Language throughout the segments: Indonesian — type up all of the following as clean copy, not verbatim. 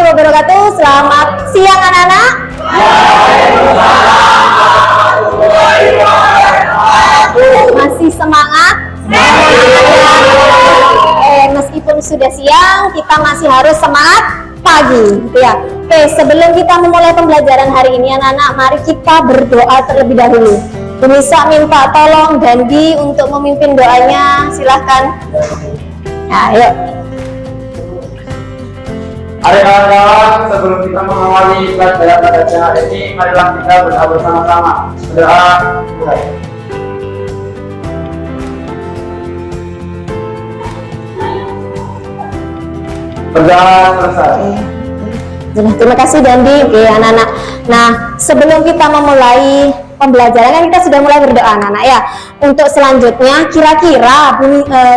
wabarakatuh. Selamat siang anak-anak. Masih semangat? Meskipun sudah siang, kita masih harus semangat pagi, gitu ya. Oke, sebelum kita memulai pembelajaran hari ini anak-anak, mari kita berdoa terlebih dahulu. Bisa minta tolong Dandi untuk memimpin doanya, silahkan. Nah, yuk. Hari kawan-kawan, sebelum kita mengawali pelajaran pada siang hari ini, marilah kita berdoa bersama-sama. Berdoa mulai. Berdoa selesai. Terima kasih Dandi. Oke anak-anak. Nah, sebelum kita memulai pembelajaran kan kita sudah mulai berdoa anak-anak ya. Untuk selanjutnya, kira-kira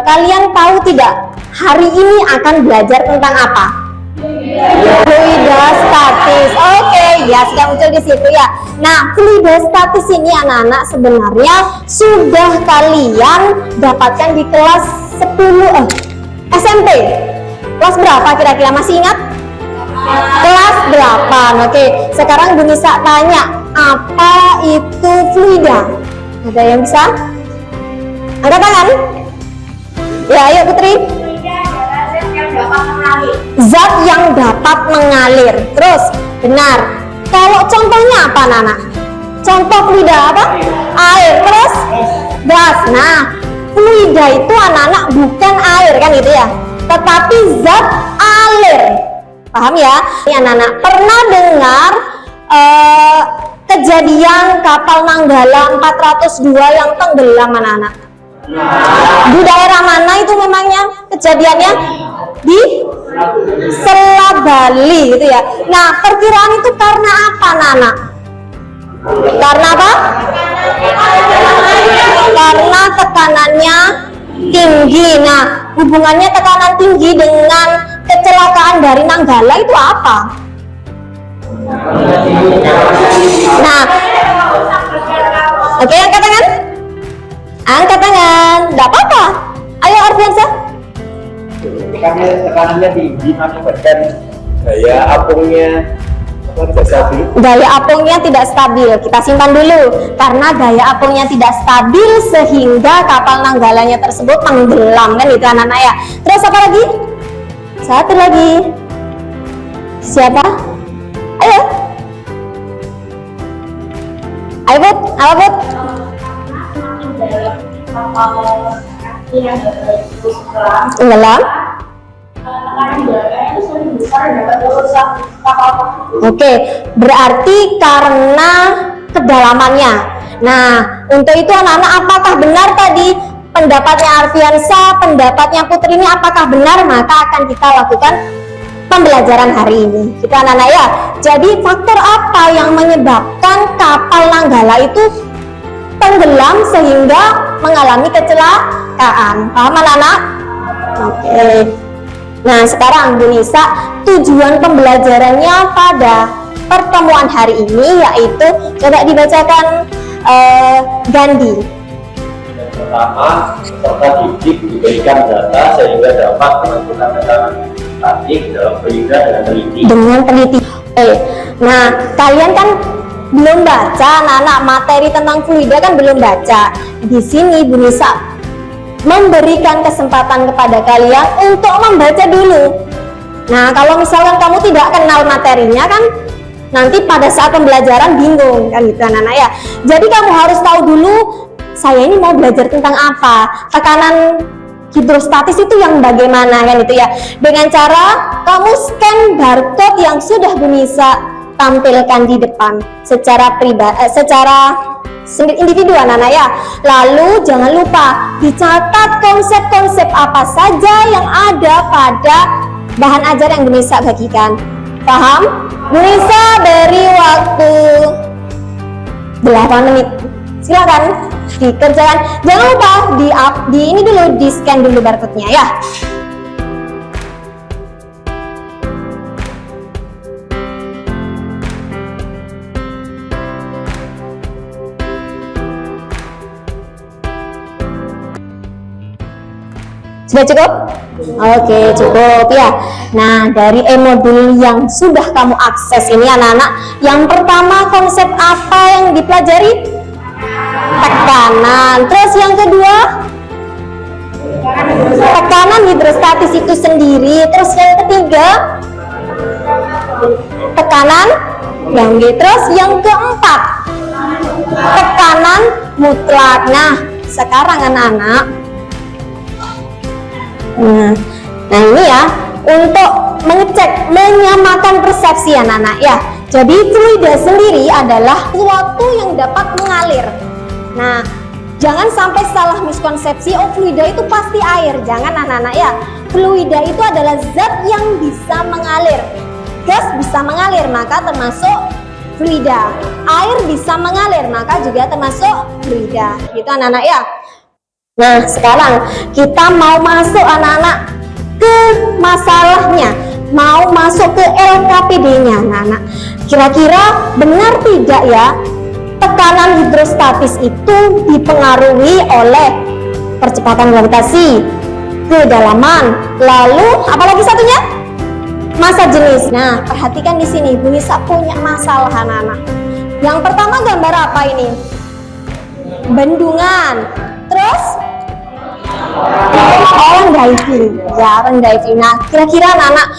kalian tahu tidak hari ini akan belajar tentang apa? Fluidostatis. Oke, ya sudah muncul di situ ya. Nah, fluidostatis ini anak-anak sebenarnya sudah kalian dapatkan di kelas 10 SMP. Kelas berapa kira-kira, masih ingat? Kelas 8. Oke, sekarang Bu Nisa tanya, apa itu fluida? Ada yang bisa? Angkat tangan. Ya, ayo Putri. Zat yang dapat mengalir. Terus, benar. Kalau contohnya apa, Nana? Contoh fluida apa? Air. Terus, gas. Nah, fluida itu anak-anak bukan air kan gitu ya, tetapi zat alir. Paham ya? Ini anak-anak pernah dengar kejadian kapal Nanggala 402 yang tenggelam anak-anak? Di daerah mana itu memangnya kejadiannya? Di Selat Bali gitu ya. Nah, perkiraan itu karena apa, Nana? Karena apa? Karena tekanannya tinggi. Nah, hubungannya tekanan tinggi dengan kecelakaan dari Nanggala itu apa? Nah, oke, angkat tangan. Angkat tangan, tidak apa-apa. Ayo Ardiansa. Karena tekanannya tinggi, mengakibatkan daya apungnya tidak stabil. Daya apungnya tidak stabil. Kita simpan dulu. Karena daya apungnya tidak stabil sehingga kapal Nanggalanya tersebut tenggelam kan itu anak-anak ya. Terus apa lagi? Satu lagi. Siapa? Ayo. Ayo Bud, apa Bud? Tenggelam. Oke, berarti karena kedalamannya. Nah, untuk itu anak-anak apakah benar tadi pendapatnya Arfiansa, pendapatnya Putri ini apakah benar? Maka akan kita lakukan pembelajaran hari ini. Kita anak-anak ya. Jadi faktor apa yang menyebabkan kapal Nanggala itu tenggelam sehingga mengalami kecelakaan? Paham anak-anak? Oke. Nah, sekarang Bu Nisa, tujuan pembelajarannya pada pertemuan hari ini yaitu coba dibacakan Gandhi. Pertama, peserta didik diberikan data sehingga dapat menentukan tekanan statik dalam fluida dengan teliti. Dengan teliti. Nah, kalian kan belum baca, anak-anak materi tentang fluida kan belum baca. Di sini Bu Nisa memberikan kesempatan kepada kalian untuk membaca dulu. Nah, kalau misalkan kamu tidak kenal materinya kan nanti pada saat pembelajaran bingung kan gitu anak-anak ya. Jadi kamu harus tahu dulu saya ini mau belajar tentang apa, tekanan hidrostatis itu yang bagaimana kan itu ya. Dengan cara kamu scan barcode yang sudah Bu Nisa tampilkan di depan secara pribadi, secara individu anak-anak ya. Lalu jangan lupa dicatat konsep-konsep apa saja yang ada pada bahan ajar yang Bu Nisa bagikan. Paham? Bu Nisa beri waktu 8 menit. Silakan dikerjakan. Jangan lupa di ini dulu, di scan dulu barcode-nya ya. Sudah cukup? Oke, cukup ya. Nah, dari e-modul yang sudah kamu akses ini anak-anak, yang pertama konsep apa yang dipelajari? Tekanan. Terus yang kedua? Tekanan hidrostatis itu sendiri. Terus yang ketiga? Tekanan yang G. Terus yang keempat? Tekanan mutlak. Nah, sekarang anak-anak, nah ini ya, untuk mengecek, menyamakan persepsi anak-anak ya. Jadi fluida sendiri adalah sesuatu yang dapat mengalir. Nah, jangan sampai salah miskonsepsi, oh fluida itu pasti air. Jangan anak-anak ya. Fluida itu adalah zat yang bisa mengalir. Gas bisa mengalir, maka termasuk fluida. Air bisa mengalir, maka juga termasuk fluida. Gitu anak-anak ya. Nah, sekarang kita mau masuk anak-anak ke masalahnya, mau masuk ke LKPD-nya anak-anak. Kira-kira benar tidak ya, tekanan hidrostatis itu dipengaruhi oleh percepatan gravitasi, kedalaman, lalu apalagi satunya? Massa jenis. Nah, perhatikan di sini, Bu Nisa punya masalah anak-anak. Yang pertama gambar apa ini? Bendungan. Terus orang diving, ya orang diving. Nah, kira-kira anak-anak,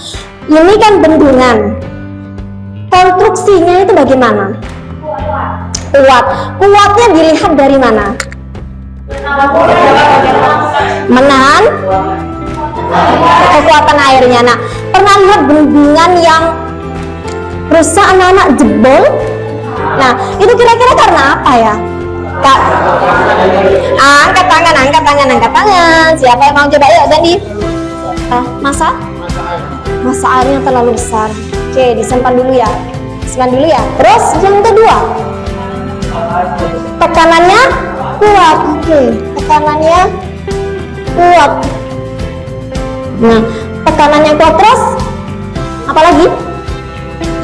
ini kan bendungan. Konstruksinya itu bagaimana? Kuat. Kuatnya dilihat dari mana? Menahan kekuatan airnya. Nah, pernah lihat bendungan yang rusak anak-anak, jebol? Nah, itu kira-kira karena apa ya? Kak, angkat tangan. Siapa yang mau coba? Yuk, Dandi. Masa airnya terlalu besar. Oke, disimpan dulu ya. Terus yang kedua, tekanannya kuat. Oke, tekanannya kuat. Nah, tekanannya kuat, terus apalagi?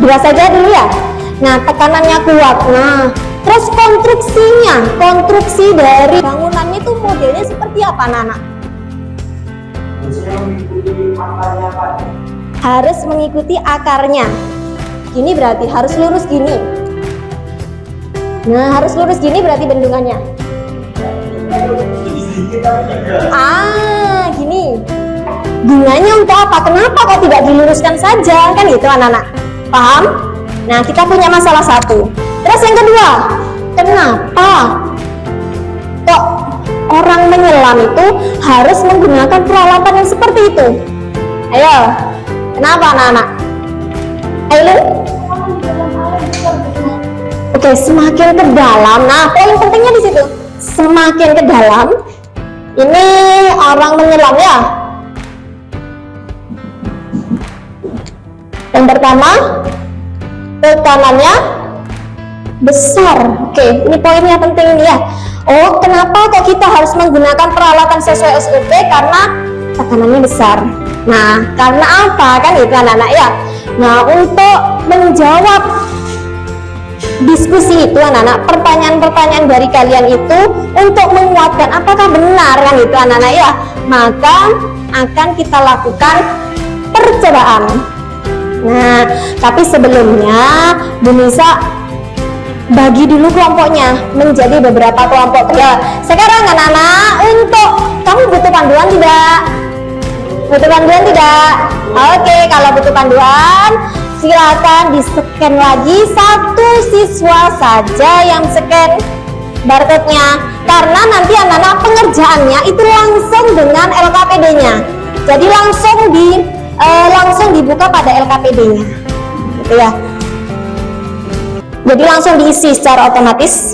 Dua saja dulu ya. Nah, tekanannya kuat. Nah, terus konstruksi dari bangunannya itu modelnya seperti apa, Nana? Harus mengikuti akarnya. Gini berarti harus lurus gini. Nah, harus lurus gini berarti bendungannya. Gini. Gunanya untuk apa? Kenapa kok tidak diluruskan saja? Kan gitu anak-anak. Paham? Nah, kita punya masalah satu. Terus yang kedua, kenapa kok orang menyelam itu harus menggunakan peralatan yang seperti itu? Ayo, kenapa anak-anak? Ayo, oke, semakin ke dalam. Nah, poin pentingnya di situ. Semakin ke dalam, ini orang menyelam ya. Yang pertama, tekanannya besar. Oke, ini poinnya penting ini ya. Oh, kenapa kok kita harus menggunakan peralatan sesuai SOP? Karena tekanannya besar. Nah, karena apa? Kan itu anak-anak ya. Nah, untuk menjawab diskusi itu anak-anak, pertanyaan-pertanyaan dari kalian itu untuk menguatkan apakah benar kan itu anak-anak ya, maka akan kita lakukan percobaan. Nah, tapi sebelumnya Bu Nisa bagi dulu kelompoknya menjadi beberapa kelompok. Ya, sekarang anak-anak, untuk kamu butuh panduan tidak? Butuh panduan tidak? Oke, kalau butuh panduan silakan di-scan lagi. Satu siswa saja yang scan barcode-nya, karena nanti anak-anak pengerjaannya itu langsung dengan LKPD-nya. Jadi langsung dibuka pada LKPD-nya. Gitu ya. Jadi langsung diisi secara otomatis.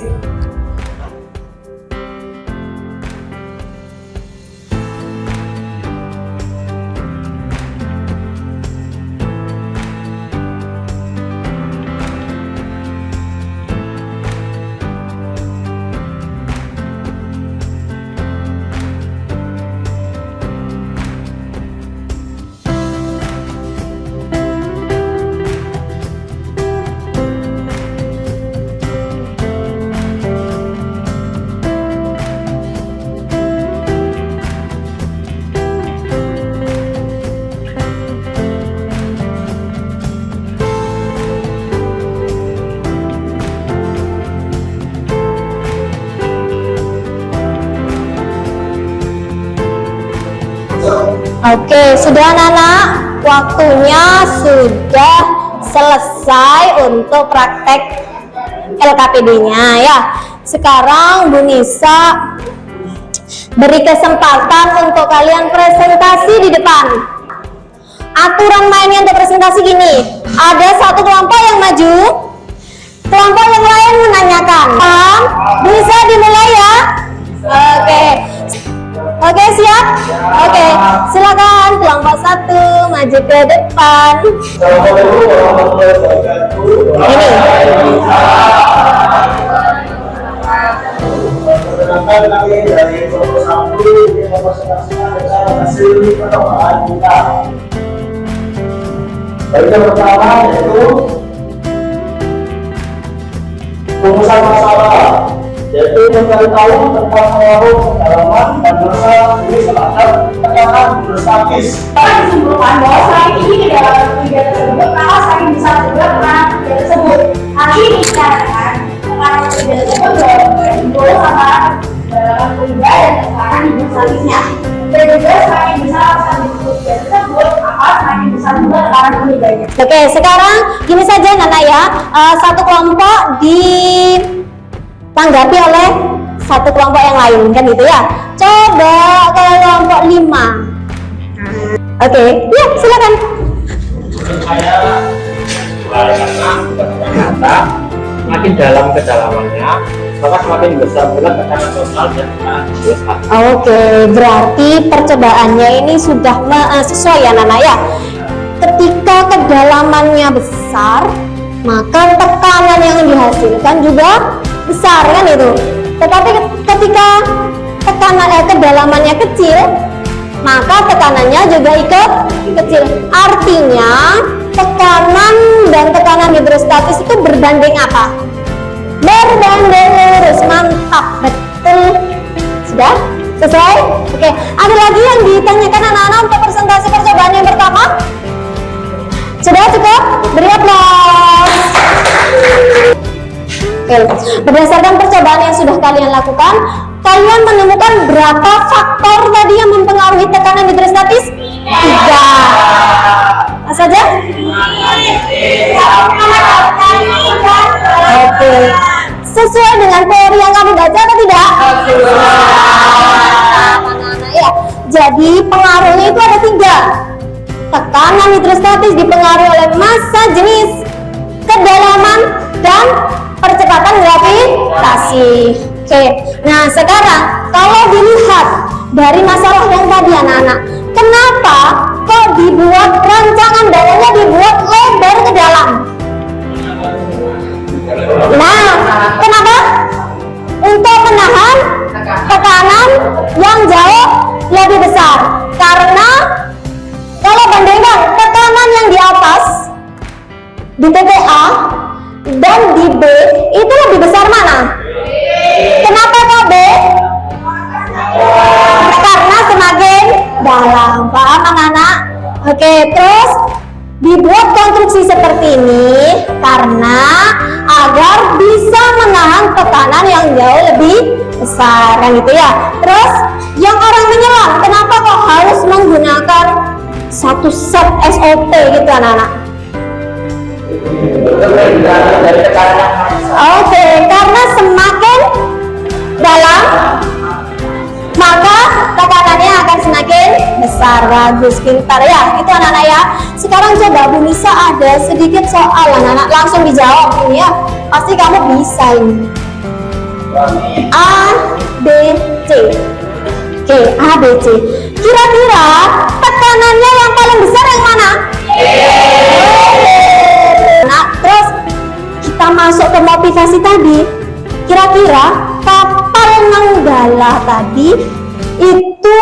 Oke, sudah anak-anak, waktunya sudah selesai untuk praktek LKPD-nya ya. Sekarang Bu Nisa beri kesempatan untuk kalian presentasi di depan. Aturan mainnya untuk presentasi gini, ada satu kelompok yang maju, kelompok yang lain menanyakan. Bisa dimulai ya? Oke, siap? Oke, silakan kelompok satu maju ke depan. Ini. Dari kelompok satu ini mempresentasikan tentang hasil percobaan kita. Baik, yang pertama yaitu rumusan masalah, yaitu mencari tahu tentang pengaruh kedalaman dan masa jenis terhadap tekanan hidrostatis. Disimpulkan bahwa selain ini kedalaman fluida tersebut, maka semakin besar juga tekanan fluida tersebut. Hal ini dikarenakan tekanan fluida tersebut berhubung sama kedalaman fluida dan tekanan hidrostatisnya. Dan juga semakin besar tekanan fluida tersebut, maka semakin besar juga tekanan fluidanya. Oke, sekarang gini saja Nana ya, satu kelompok ditanggapi oleh satu kelompok yang lain kan gitu ya. Coba kelompok 5. Oke, ya silakan. Saya karena ternyata semakin dalam kedalamannya, maka semakin besar pula tekanan total dan tekanan hidrostatis. Oke, berarti percobaannya ini sudah sesuai ya Nana ya. Ketika kedalamannya besar, maka tekanan yang dihasilkan juga besar kan itu. Tetapi ketika kedalamannya kecil, maka tekanannya juga ikut kecil. Artinya tekanan dan tekanan hidrostatis itu berbanding apa? Berbanding lurus. Mantap, betul. Sudah? Selesai? Oke, ada lagi yang ditanyakan anak-anak untuk presentasi percobaan yang pertama? Sudah cukup? Beri aplaus. Oke, berdasarkan percobaan yang sudah kalian lakukan, kalian menemukan berapa faktor tadi yang mempengaruhi tekanan hidrostatis? 3. Apa saja? Oke. Sesuai dengan teori yang kamu baca atau tidak? Ya. Jadi pengaruhnya itu ada 3. Tekanan hidrostatis dipengaruhi oleh massa, jenis, kedalaman, dan percepatan gravitasi. Oke, nah sekarang kalau dilihat dari masalah yang tadi anak-anak, kenapa kok dibuat rancangan dayanya dibuat lebar ke dalam? Nah, kenapa? Untuk menahan tekanan yang jauh lebih besar. Karena kalau bandingkan tekanan yang di atas di titik A dan di B itu lebih besar mana? Kenapa kok B? Karena semakin dalam. Paham anak-anak? Oke, terus dibuat konstruksi seperti ini karena agar bisa menahan tekanan yang jauh lebih besar kan gitu ya. Terus yang orang menyelam, kenapa kok harus menggunakan satu set SOP gitu anak-anak? Oke, karena semakin dalam maka tekanannya akan semakin besar. Bagus, pintar ya, itu anak-anak ya. Sekarang coba Bu Nisa ada sedikit soal anak-anak, langsung dijawab ini ya. Pasti kamu bisa ini. A, B, C. Oke, A, B, C. Kira-kira tekanannya yang paling besar yang mana? Nah, terus kita masuk ke motivasi tadi. Kira-kira kapal Nanggala tadi itu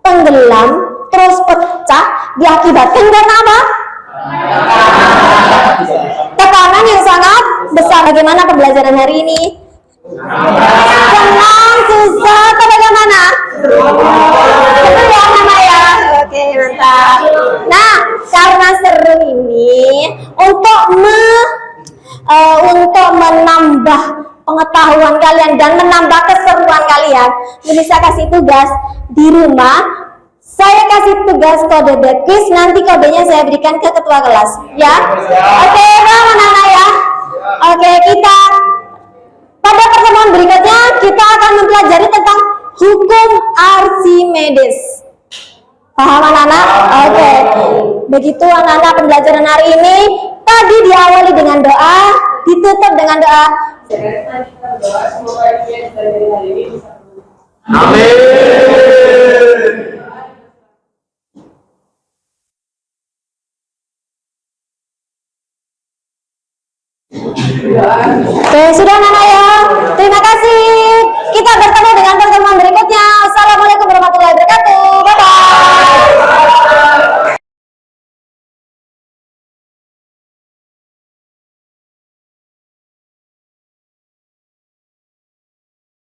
tenggelam terus pecah diakibatkan karena apa? Tekanan yang sangat besar. Bagaimana pembelajaran hari ini? Senang, susah, atau bagaimana? Seru ya Mama ya? Oke, mantap. Nah, karena seru ini untuk menambah pengetahuan kalian dan menambah keseruan kalian, bisa kasih tugas di rumah Saya kasih tugas kode dead quiz, nanti kodenya saya berikan ke ketua kelas, ya. Oke, anak-anak ya. Oke, kita pada pertemuan berikutnya kita akan mempelajari tentang hukum Archimedes. Paham anak-anak? Oke. Begitu anak-anak pembelajaran hari ini. Tadi diawali dengan doa, ditutup dengan doa. Amin. Oke, sudah anak-anak ya. Terima kasih. Kita